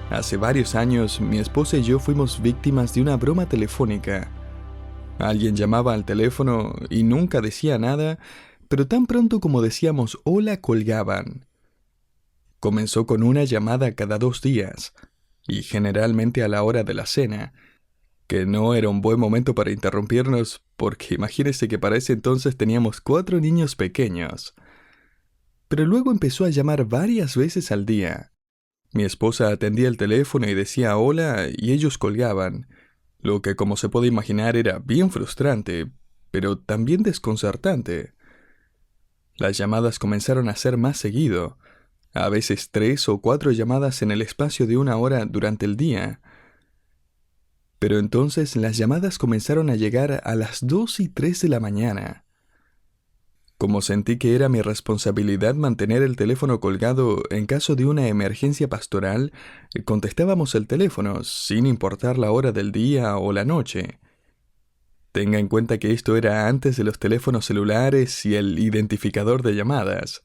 Hace varios años, mi esposa y yo fuimos víctimas de una broma telefónica. Alguien llamaba al teléfono y nunca decía nada, pero tan pronto como decíamos hola colgaban. Comenzó con una llamada cada 2 días, y generalmente a la hora de la cena, que no era un buen momento para interrumpirnos, porque imagínese que para ese entonces teníamos 4 niños pequeños. Pero luego empezó a llamar varias veces al día. Mi esposa atendía el teléfono y decía hola y ellos colgaban, lo que como se puede imaginar era bien frustrante, pero también desconcertante. Las llamadas comenzaron a ser más seguido, a veces 3 o 4 llamadas en el espacio de 1 hora durante el día. Pero entonces las llamadas comenzaron a llegar a las 2 y 3 de la mañana. Como sentí que era mi responsabilidad mantener el teléfono colgado en caso de una emergencia pastoral, contestábamos el teléfono sin importar la hora del día o la noche. Tenga en cuenta que esto era antes de los teléfonos celulares y el identificador de llamadas.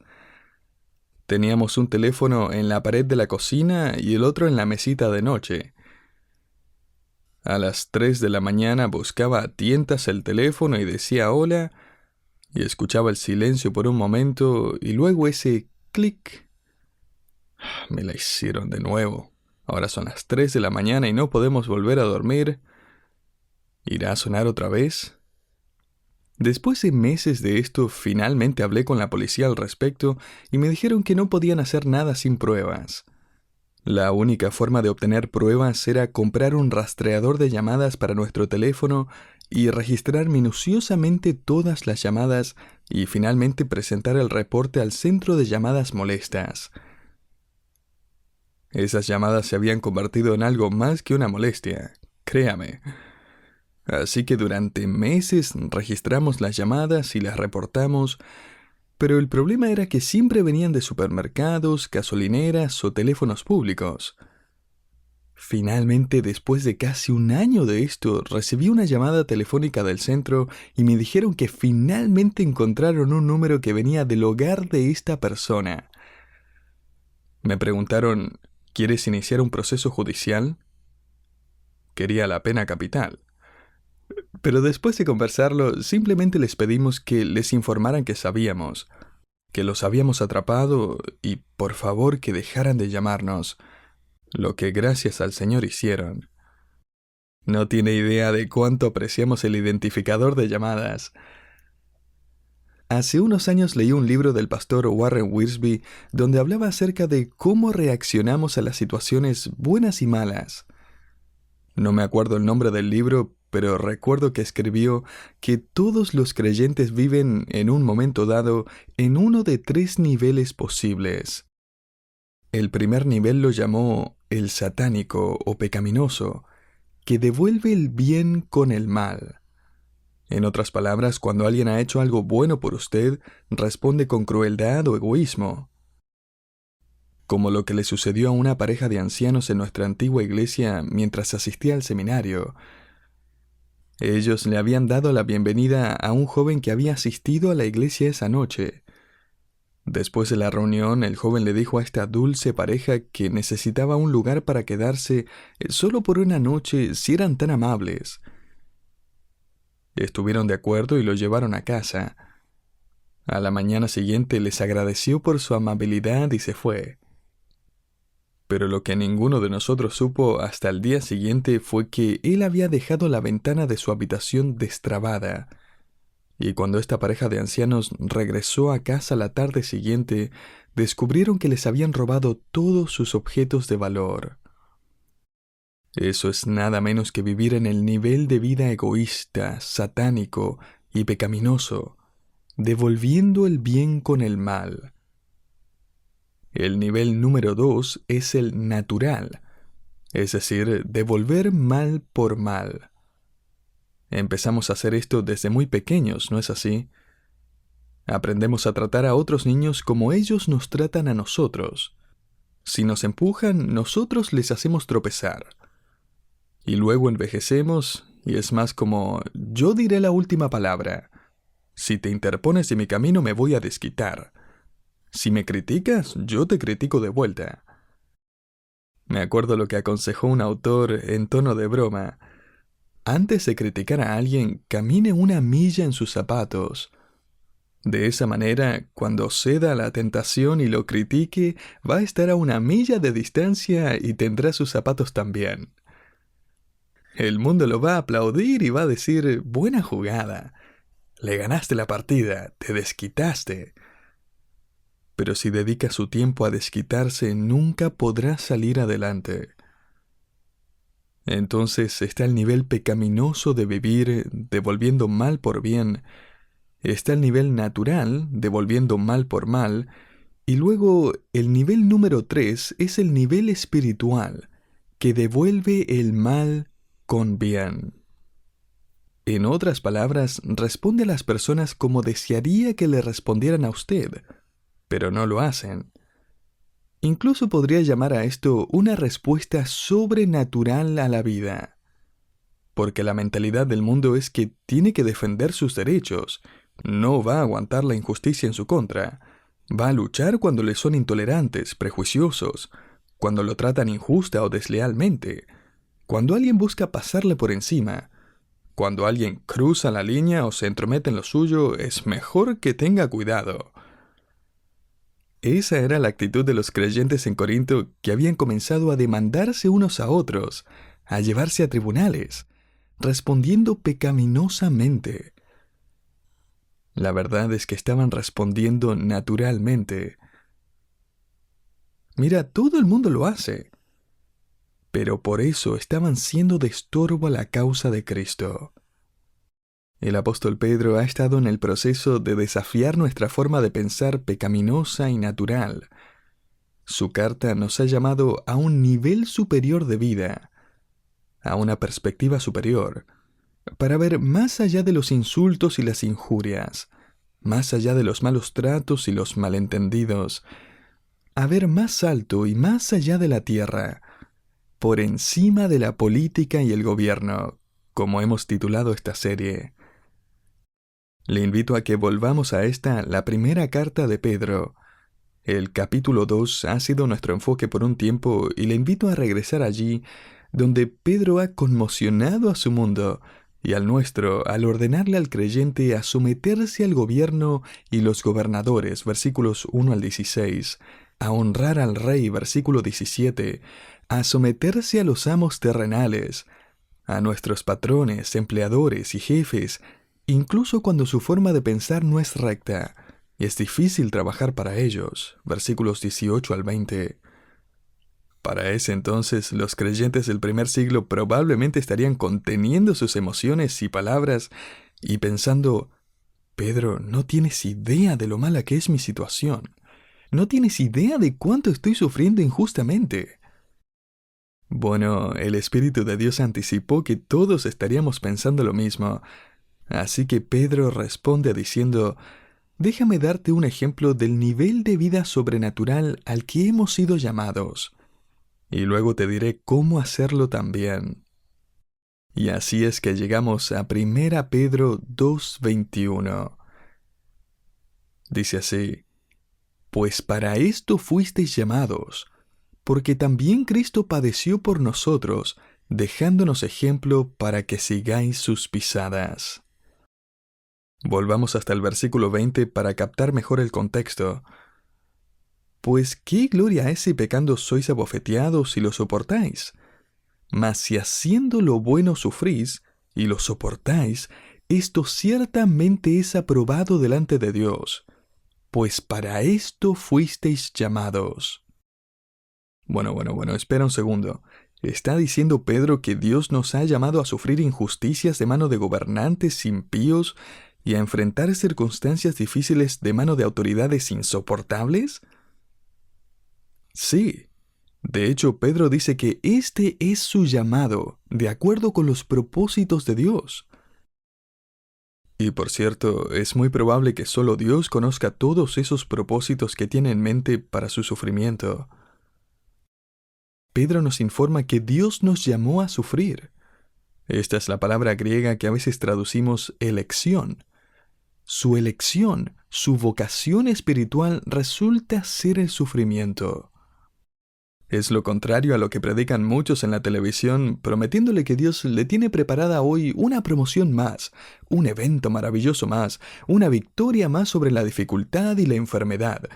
Teníamos un teléfono en la pared de la cocina y el otro en la mesita de noche. A las 3 de la mañana buscaba a tientas el teléfono y decía hola, y escuchaba el silencio por un momento y luego ese clic. Me la hicieron de nuevo. Ahora son las 3 de la mañana y no podemos volver a dormir. ¿Irá a sonar otra vez? Después de meses de esto, finalmente hablé con la policía al respecto y me dijeron que no podían hacer nada sin pruebas. La única forma de obtener pruebas era comprar un rastreador de llamadas para nuestro teléfono y registrar minuciosamente todas las llamadas y finalmente presentar el reporte al centro de llamadas molestas. Esas llamadas se habían convertido en algo más que una molestia, créame. Así que durante meses registramos las llamadas y las reportamos, pero el problema era que siempre venían de supermercados, gasolineras o teléfonos públicos. Finalmente, después de casi un año de esto, recibí una llamada telefónica del centro y me dijeron que finalmente encontraron un número que venía del hogar de esta persona. Me preguntaron, ¿quieres iniciar un proceso judicial? Quería la pena capital. Pero después de conversarlo, simplemente les pedimos que les informaran que sabíamos, que los habíamos atrapado y por favor que dejaran de llamarnos, lo que gracias al Señor hicieron. No tiene idea de cuánto apreciamos el identificador de llamadas. Hace unos años leí un libro del pastor Warren Wiersbe donde hablaba acerca de cómo reaccionamos a las situaciones buenas y malas. No me acuerdo el nombre del libro, pero recuerdo que escribió que todos los creyentes viven en un momento dado en uno de 3 niveles posibles. El primer nivel lo llamó el satánico o pecaminoso, que devuelve el bien con el mal. En otras palabras, cuando alguien ha hecho algo bueno por usted, responde con crueldad o egoísmo. Como lo que le sucedió a una pareja de ancianos en nuestra antigua iglesia mientras asistía al seminario. Ellos le habían dado la bienvenida a un joven que había asistido a la iglesia esa noche. Después de la reunión, el joven le dijo a esta dulce pareja que necesitaba un lugar para quedarse solo por una noche si eran tan amables. Estuvieron de acuerdo y lo llevaron a casa. A la mañana siguiente les agradeció por su amabilidad y se fue. Pero lo que ninguno de nosotros supo hasta el día siguiente fue que él había dejado la ventana de su habitación destrabada. Y cuando esta pareja de ancianos regresó a casa la tarde siguiente, descubrieron que les habían robado todos sus objetos de valor. Eso es nada menos que vivir en el nivel de vida egoísta, satánico y pecaminoso, devolviendo el bien con el mal. El nivel número 2 es el natural, es decir, devolver mal por mal. Empezamos a hacer esto desde muy pequeños, ¿no es así? Aprendemos a tratar a otros niños como ellos nos tratan a nosotros. Si nos empujan, nosotros les hacemos tropezar. Y luego envejecemos y es más como, yo diré la última palabra. Si te interpones en mi camino me voy a desquitar. Si me criticas, yo te critico de vuelta. Me acuerdo lo que aconsejó un autor en tono de broma. Antes de criticar a alguien, camine una milla en sus zapatos. De esa manera, cuando ceda a la tentación y lo critique, va a estar a una milla de distancia y tendrá sus zapatos también. El mundo lo va a aplaudir y va a decir, buena jugada. Le ganaste la partida, te desquitaste. Pero si dedica su tiempo a desquitarse, nunca podrá salir adelante. Entonces está el nivel pecaminoso de vivir devolviendo mal por bien, está el nivel natural, devolviendo mal por mal, y luego el nivel número 3 es el nivel espiritual, que devuelve el mal con bien. En otras palabras, responde a las personas como desearía que le respondieran a usted, pero no lo hacen. Incluso podría llamar a esto una respuesta sobrenatural a la vida. Porque la mentalidad del mundo es que tiene que defender sus derechos, no va a aguantar la injusticia en su contra, va a luchar cuando le son intolerantes, prejuiciosos, cuando lo tratan injusta o deslealmente, cuando alguien busca pasarle por encima, cuando alguien cruza la línea o se entromete en lo suyo, es mejor que tenga cuidado. Esa era la actitud de los creyentes en Corinto que habían comenzado a demandarse unos a otros, a llevarse a tribunales, respondiendo pecaminosamente. La verdad es que estaban respondiendo naturalmente. Mira, todo el mundo lo hace. Pero por eso estaban siendo de estorbo a la causa de Cristo. El apóstol Pedro ha estado en el proceso de desafiar nuestra forma de pensar pecaminosa y natural. Su carta nos ha llamado a un nivel superior de vida, a una perspectiva superior, para ver más allá de los insultos y las injurias, más allá de los malos tratos y los malentendidos, a ver más alto y más allá de la tierra, por encima de la política y el gobierno, como hemos titulado esta serie. Le invito a que volvamos a la primera carta de Pedro. El capítulo 2 ha sido nuestro enfoque por un tiempo y le invito a regresar allí, donde Pedro ha conmocionado a su mundo y al nuestro al ordenarle al creyente a someterse al gobierno y los gobernadores, versículos 1 al 16, a honrar al rey, versículo 17, a someterse a los amos terrenales, a nuestros patrones, empleadores y jefes, incluso cuando su forma de pensar no es recta, y es difícil trabajar para ellos, versículos 18 al 20. Para ese entonces, los creyentes del primer siglo probablemente estarían conteniendo sus emociones y palabras y pensando, Pedro, no tienes idea de lo mala que es mi situación. No tienes idea de cuánto estoy sufriendo injustamente. Bueno, el Espíritu de Dios anticipó que todos estaríamos pensando lo mismo, así que Pedro responde diciendo, déjame darte un ejemplo del nivel de vida sobrenatural al que hemos sido llamados, y luego te diré cómo hacerlo también. Y así es que llegamos a 1 Pedro 2:21. Dice así, pues para esto fuisteis llamados, porque también Cristo padeció por nosotros, dejándonos ejemplo para que sigáis sus pisadas. Volvamos hasta el versículo 20 para captar mejor el contexto. Pues qué gloria es si pecando sois abofeteados y lo soportáis. Mas si haciendo lo bueno sufrís y lo soportáis, esto ciertamente es aprobado delante de Dios, pues para esto fuisteis llamados. Bueno, espera un segundo. ¿Está diciendo Pedro que Dios nos ha llamado a sufrir injusticias de mano de gobernantes impíos y a enfrentar circunstancias difíciles de mano de autoridades insoportables? Sí. De hecho, Pedro dice que este es su llamado, de acuerdo con los propósitos de Dios. Y por cierto, es muy probable que solo Dios conozca todos esos propósitos que tiene en mente para su sufrimiento. Pedro nos informa que Dios nos llamó a sufrir. Esta es la palabra griega que a veces traducimos elección. Su elección, su vocación espiritual resulta ser el sufrimiento. Es lo contrario a lo que predican muchos en la televisión, prometiéndole que Dios le tiene preparada hoy una promoción más, un evento maravilloso más, una victoria más sobre la dificultad y la enfermedad.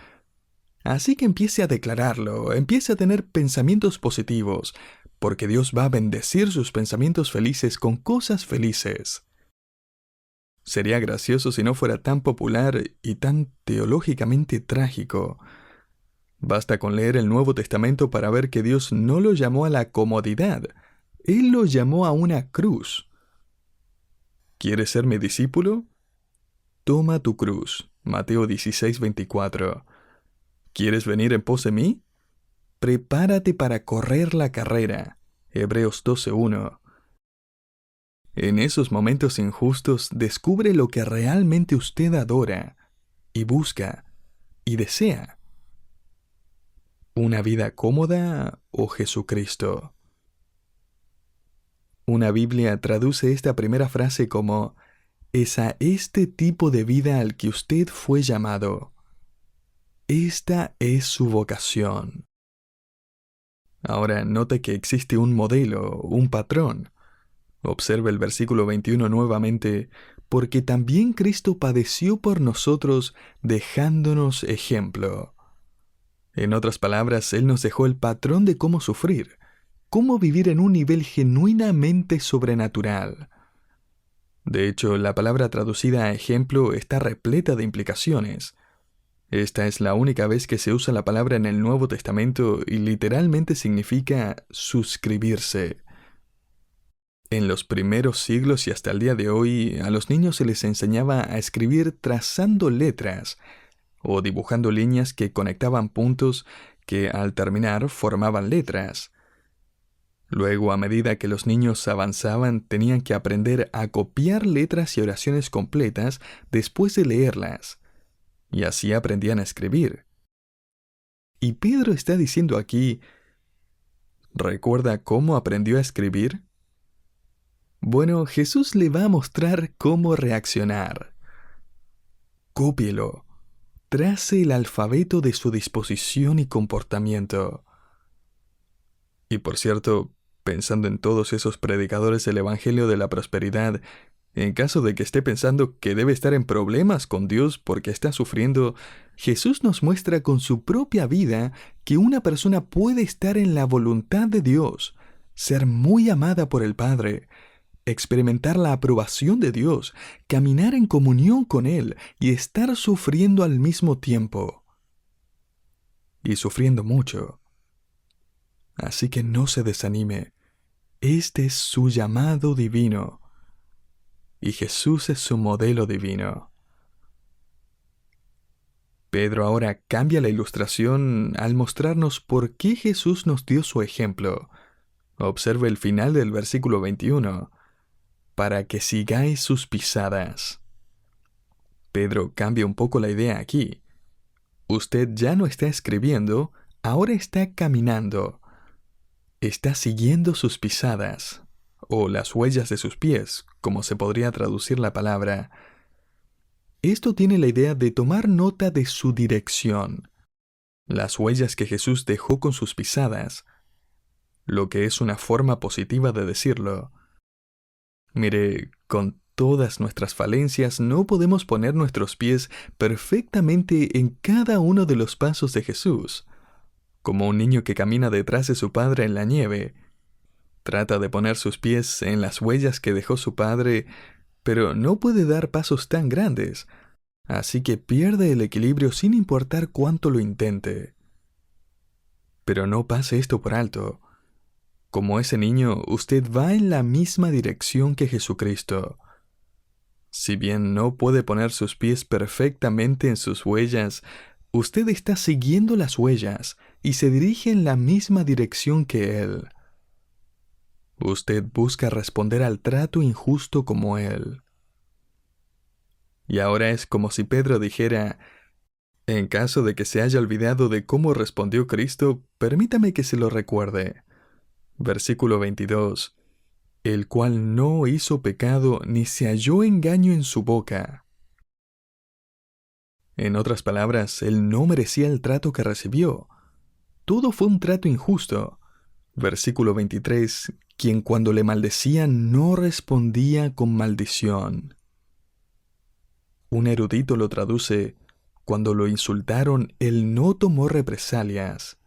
Así que empiece a declararlo, empiece a tener pensamientos positivos, porque Dios va a bendecir sus pensamientos felices con cosas felices. Sería gracioso si no fuera tan popular y tan teológicamente trágico. Basta con leer el Nuevo Testamento para ver que Dios no lo llamó a la comodidad, Él lo llamó a una cruz. ¿Quieres ser mi discípulo? Toma tu cruz. Mateo 16:24. ¿Quieres venir en pos de mí? Prepárate para correr la carrera. Hebreos 12:1. En esos momentos injustos descubre lo que realmente usted adora, y busca, y desea. ¿Una vida cómoda o Jesucristo? Una Biblia traduce esta primera frase como: es a este tipo de vida al que usted fue llamado. Esta es su vocación. Ahora note que existe un modelo, un patrón. Observe el versículo 21 nuevamente, porque también Cristo padeció por nosotros, dejándonos ejemplo. En otras palabras, Él nos dejó el patrón de cómo sufrir, cómo vivir en un nivel genuinamente sobrenatural. De hecho, la palabra traducida a ejemplo está repleta de implicaciones. Esta es la única vez que se usa la palabra en el Nuevo Testamento y literalmente significa suscribirse. En los primeros siglos y hasta el día de hoy, a los niños se les enseñaba a escribir trazando letras o dibujando líneas que conectaban puntos que al terminar formaban letras. Luego, a medida que los niños avanzaban, tenían que aprender a copiar letras y oraciones completas después de leerlas, y así aprendían a escribir. Y Pedro está diciendo aquí, ¿recuerda cómo aprendió a escribir? Bueno, Jesús le va a mostrar cómo reaccionar. Cópielo. Trace el alfabeto de su disposición y comportamiento. Y por cierto, pensando en todos esos predicadores del Evangelio de la Prosperidad, en caso de que esté pensando que debe estar en problemas con Dios porque está sufriendo, Jesús nos muestra con su propia vida que una persona puede estar en la voluntad de Dios, ser muy amada por el Padre, experimentar la aprobación de Dios, caminar en comunión con Él y estar sufriendo al mismo tiempo. Y sufriendo mucho. Así que no se desanime. Este es su llamado divino. Y Jesús es su modelo divino. Pedro ahora cambia la ilustración al mostrarnos por qué Jesús nos dio su ejemplo. Observe el final del versículo 21. Para que sigáis sus pisadas. Pedro cambia un poco la idea aquí. Usted ya no está escribiendo, ahora está caminando. Está siguiendo sus pisadas, o las huellas de sus pies, como se podría traducir la palabra. Esto tiene la idea de tomar nota de su dirección, las huellas que Jesús dejó con sus pisadas, lo que es una forma positiva de decirlo. Mire, con todas nuestras falencias no podemos poner nuestros pies perfectamente en cada uno de los pasos de Jesús, como un niño que camina detrás de su padre en la nieve. Trata de poner sus pies en las huellas que dejó su padre, pero no puede dar pasos tan grandes, así que pierde el equilibrio sin importar cuánto lo intente. Pero no pase esto por alto. Como ese niño, usted va en la misma dirección que Jesucristo. Si bien no puede poner sus pies perfectamente en sus huellas, usted está siguiendo las huellas y se dirige en la misma dirección que Él. Usted busca responder al trato injusto como Él. Y ahora es como si Pedro dijera, en caso de que se haya olvidado de cómo respondió Cristo, permítame que se lo recuerde. Versículo 22. El cual no hizo pecado ni se halló engaño en su boca. En otras palabras, Él no merecía el trato que recibió. todo fue un trato injusto. Versículo 23, quien cuando le maldecían no respondía con maldición. Un erudito lo traduce, cuando lo insultaron, él no tomó represalias.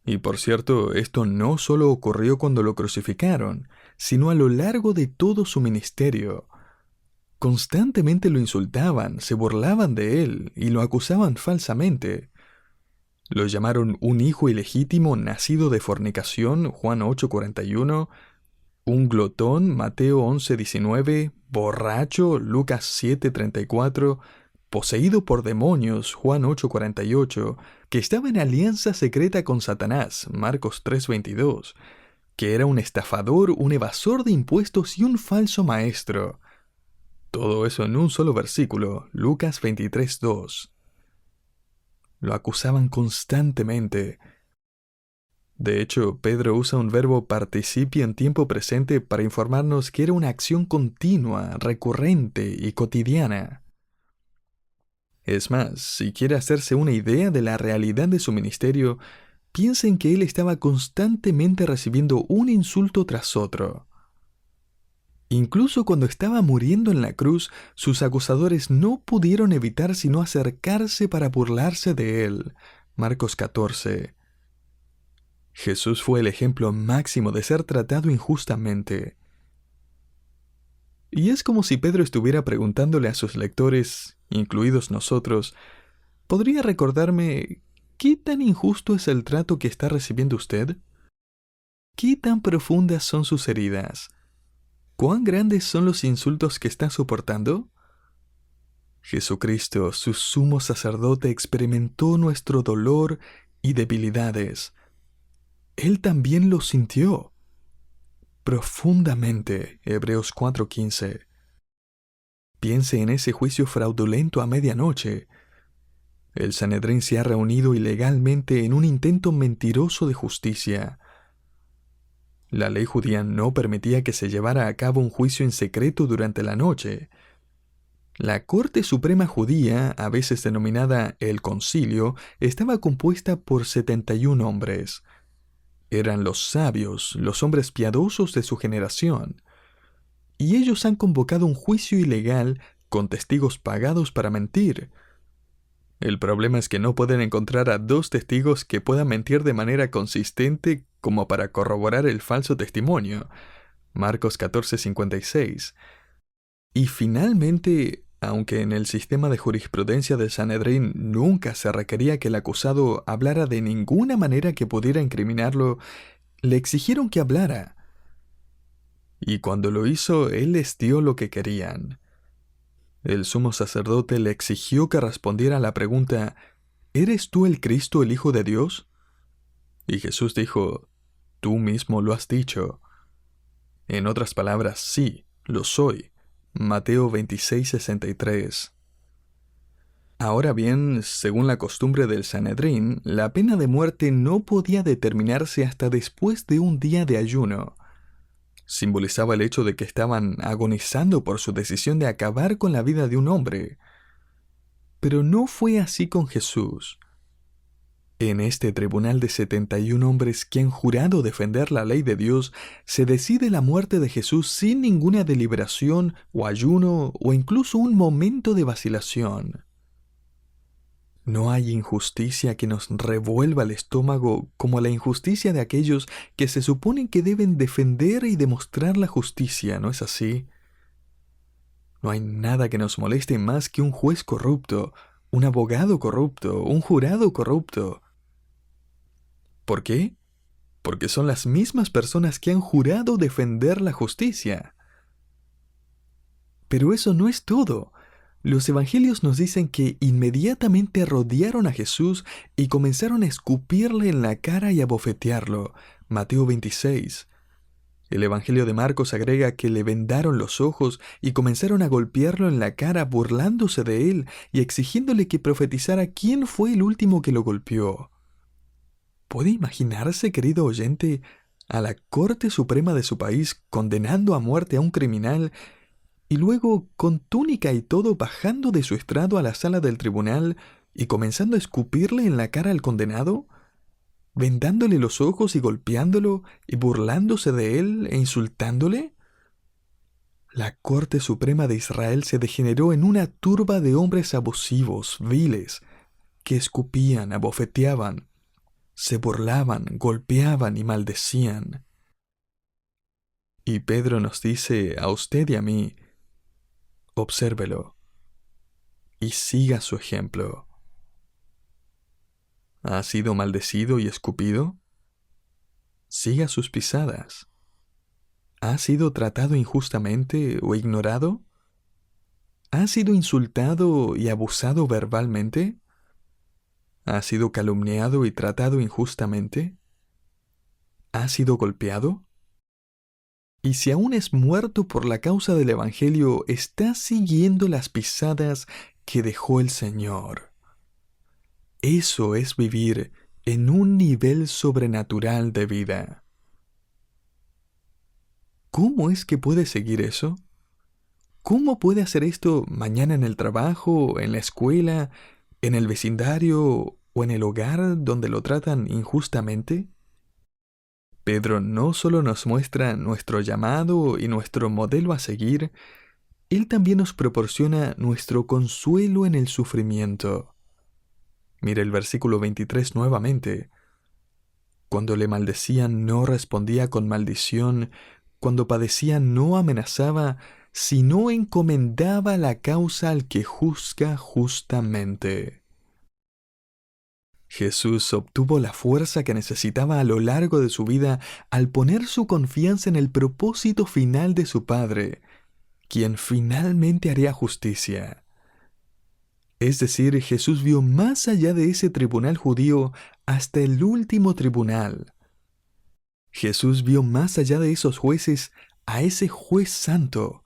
Y por cierto, esto no solo ocurrió cuando lo crucificaron, sino a lo largo de todo su ministerio. Constantemente lo insultaban, se burlaban de él y lo acusaban falsamente. Lo llamaron un hijo ilegítimo nacido de fornicación, Juan 8:41, un glotón, Mateo 11:19, borracho, Lucas 7:34, poseído por demonios, Juan 8:48, que estaba en alianza secreta con Satanás, Marcos 3:22, que era un estafador, un evasor de impuestos y un falso maestro. Todo eso en un solo versículo, Lucas 23:2. Lo acusaban constantemente. De hecho, Pedro usa un verbo participio en tiempo presente para informarnos que era una acción continua, recurrente y cotidiana. Es más, si quiere hacerse una idea de la realidad de su ministerio, piensen que él estaba constantemente recibiendo un insulto tras otro. Incluso cuando estaba muriendo en la cruz, sus acusadores no pudieron evitar sino acercarse para burlarse de él. Marcos 14. Jesús fue el ejemplo máximo de ser tratado injustamente. Y es como si Pedro estuviera preguntándole a sus lectores, incluidos nosotros, ¿podría recordarme qué tan injusto es el trato que está recibiendo usted? ¿Qué tan profundas son sus heridas? ¿Cuán grandes son los insultos que está soportando? Jesucristo, su sumo sacerdote, experimentó nuestro dolor y debilidades. Él también lo sintió profundamente. Hebreos 4:15. Piense en ese juicio fraudulento a medianoche. El Sanedrín se ha reunido ilegalmente en un intento mentiroso de justicia. La ley judía no permitía que se llevara a cabo un juicio en secreto durante la noche. La Corte Suprema Judía, a veces denominada el Concilio, estaba compuesta por 71 hombres. Eran los sabios, los hombres piadosos de su generación. Y ellos han convocado un juicio ilegal con testigos pagados para mentir. El problema es que no pueden encontrar a dos testigos que puedan mentir de manera consistente como para corroborar el falso testimonio. Marcos 14:56. Y finalmente, aunque en el sistema de jurisprudencia del Sanedrín nunca se requería que el acusado hablara de ninguna manera que pudiera incriminarlo, le exigieron que hablara. Y cuando lo hizo, él les dio lo que querían. El sumo sacerdote le exigió que respondiera a la pregunta, ¿eres tú el Cristo, el Hijo de Dios? Y Jesús dijo, tú mismo lo has dicho. En otras palabras, sí, lo soy. Mateo 26:63. Ahora bien, según la costumbre del Sanedrín, la pena de muerte no podía determinarse hasta después de un día de ayuno. Simbolizaba el hecho de que estaban agonizando por su decisión de acabar con la vida de un hombre. Pero no fue así con Jesús. En este tribunal de 71 hombres que han jurado defender la ley de Dios, se decide la muerte de Jesús sin ninguna deliberación o ayuno o incluso un momento de vacilación. No hay injusticia que nos revuelva el estómago como la injusticia de aquellos que se suponen que deben defender y demostrar la justicia, ¿no es así? No hay nada que nos moleste más que un juez corrupto, un abogado corrupto, un jurado corrupto. ¿Por qué? Porque son las mismas personas que han jurado defender la justicia. Pero eso no es todo. Los evangelios nos dicen que inmediatamente rodearon a Jesús y comenzaron a escupirle en la cara y a bofetearlo. Mateo 26. El evangelio de Marcos agrega que le vendaron los ojos y comenzaron a golpearlo en la cara burlándose de él y exigiéndole que profetizara quién fue el último que lo golpeó. ¿Puede imaginarse, querido oyente, a la Corte Suprema de su país condenando a muerte a un criminal y luego, con túnica y todo, bajando de su estrado a la sala del tribunal y comenzando a escupirle en la cara al condenado? vendándole los ojos y golpeándolo y burlándose de él e insultándole? La Corte Suprema de Israel se degeneró en una turba de hombres abusivos, viles, que escupían, abofeteaban, se burlaban, golpeaban y maldecían. Y Pedro nos dice a usted y a mí, obsérvelo y siga su ejemplo. ¿Ha sido maldecido y escupido? Siga sus pisadas. ¿Ha sido tratado injustamente o ignorado? ¿Ha sido insultado y abusado verbalmente? ¿Ha sido calumniado y tratado injustamente? ¿Ha sido golpeado? Y si aún es muerto por la causa del Evangelio, está siguiendo las pisadas que dejó el Señor. Eso es vivir en un nivel sobrenatural de vida. ¿Cómo es que puede seguir eso? ¿Cómo puede hacer esto mañana en el trabajo, en la escuela, en el vecindario o en el hogar donde lo tratan injustamente? Pedro no solo nos muestra nuestro llamado y nuestro modelo a seguir, él también nos proporciona nuestro consuelo en el sufrimiento. Mira el versículo 23 nuevamente. Cuando le maldecían no respondía con maldición, cuando padecía no amenazaba, sino encomendaba la causa al que juzga justamente. Jesús obtuvo la fuerza que necesitaba a lo largo de su vida al poner su confianza en el propósito final de su Padre, quien finalmente haría justicia. Es decir, Jesús vio más allá de ese tribunal judío hasta el último tribunal. Jesús vio más allá de esos jueces a ese juez santo,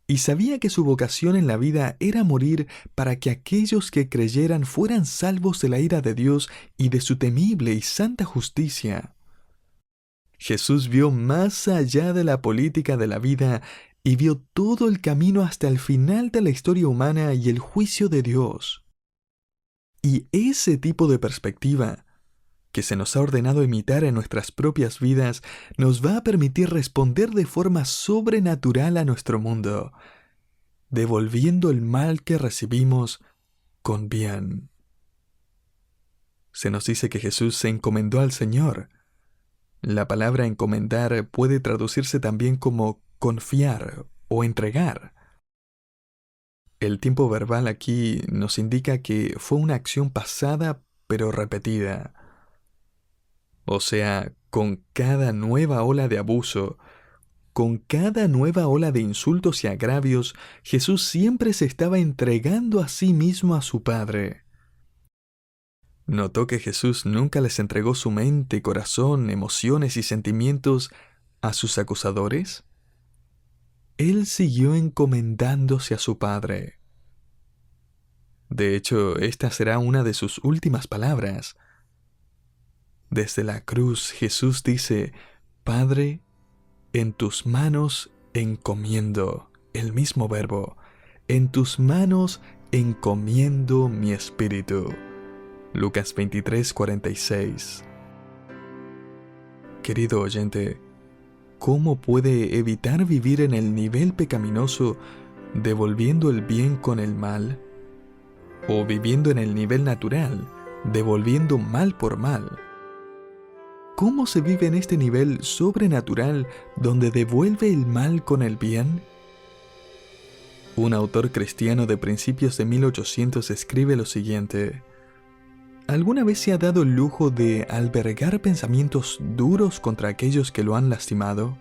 y sabía que su vocación en la vida era morir para que aquellos que creyeran fueran salvos de la ira de Dios y de su temible y santa justicia. Jesús vio más allá de la política de la vida y vio todo el camino hasta el final de la historia humana y el juicio de Dios. Y ese tipo de perspectiva que se nos ha ordenado imitar en nuestras propias vidas, nos va a permitir responder de forma sobrenatural a nuestro mundo, devolviendo el mal que recibimos con bien. Se nos dice que Jesús se encomendó al Señor. La palabra encomendar puede traducirse también como confiar o entregar. El tiempo verbal aquí nos indica que fue una acción pasada pero repetida. O sea, con cada nueva ola de abuso, con cada nueva ola de insultos y agravios, Jesús siempre se estaba entregando a sí mismo a su Padre. ¿Notó que Jesús nunca les entregó su mente, corazón, emociones y sentimientos a sus acusadores? Él siguió encomendándose a su Padre. De hecho, esta será una de sus últimas palabras. Desde la cruz, Jesús dice, Padre, en tus manos encomiendo, el mismo verbo, en tus manos encomiendo mi espíritu. Lucas 23:46. Querido oyente, ¿cómo puede evitar vivir en el nivel pecaminoso devolviendo el bien con el mal? ¿O viviendo en el nivel natural, devolviendo mal por mal? ¿Cómo se vive en este nivel sobrenatural donde devuelve el mal con el bien? Un autor cristiano de principios de 1800 escribe lo siguiente: ¿alguna vez se ha dado el lujo de albergar pensamientos duros contra aquellos que lo han lastimado?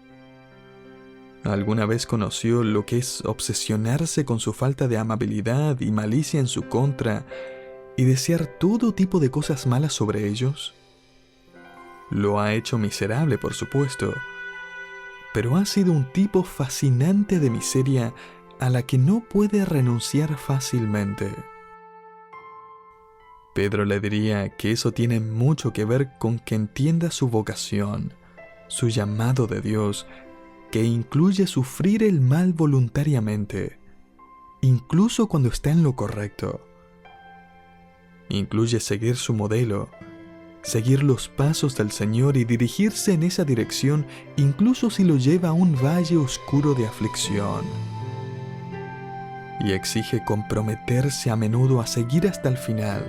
¿Alguna vez conoció lo que es obsesionarse con su falta de amabilidad y malicia en su contra y desear todo tipo de cosas malas sobre ellos? Lo ha hecho miserable, por supuesto, pero ha sido un tipo fascinante de miseria a la que no puede renunciar fácilmente. Pedro le diría que eso tiene mucho que ver con que entienda su vocación, su llamado de Dios, que incluye sufrir el mal voluntariamente, incluso cuando está en lo correcto. Incluye seguir su modelo, seguir los pasos del Señor y dirigirse en esa dirección, incluso si lo lleva a un valle oscuro de aflicción. Y exige comprometerse a menudo a seguir hasta el final,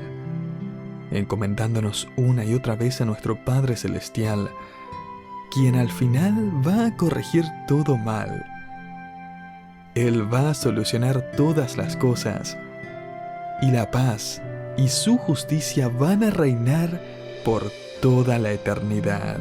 encomendándonos una y otra vez a nuestro Padre Celestial, quien al final va a corregir todo mal. Él va a solucionar todas las cosas, y la paz y su justicia van a reinar por toda la eternidad.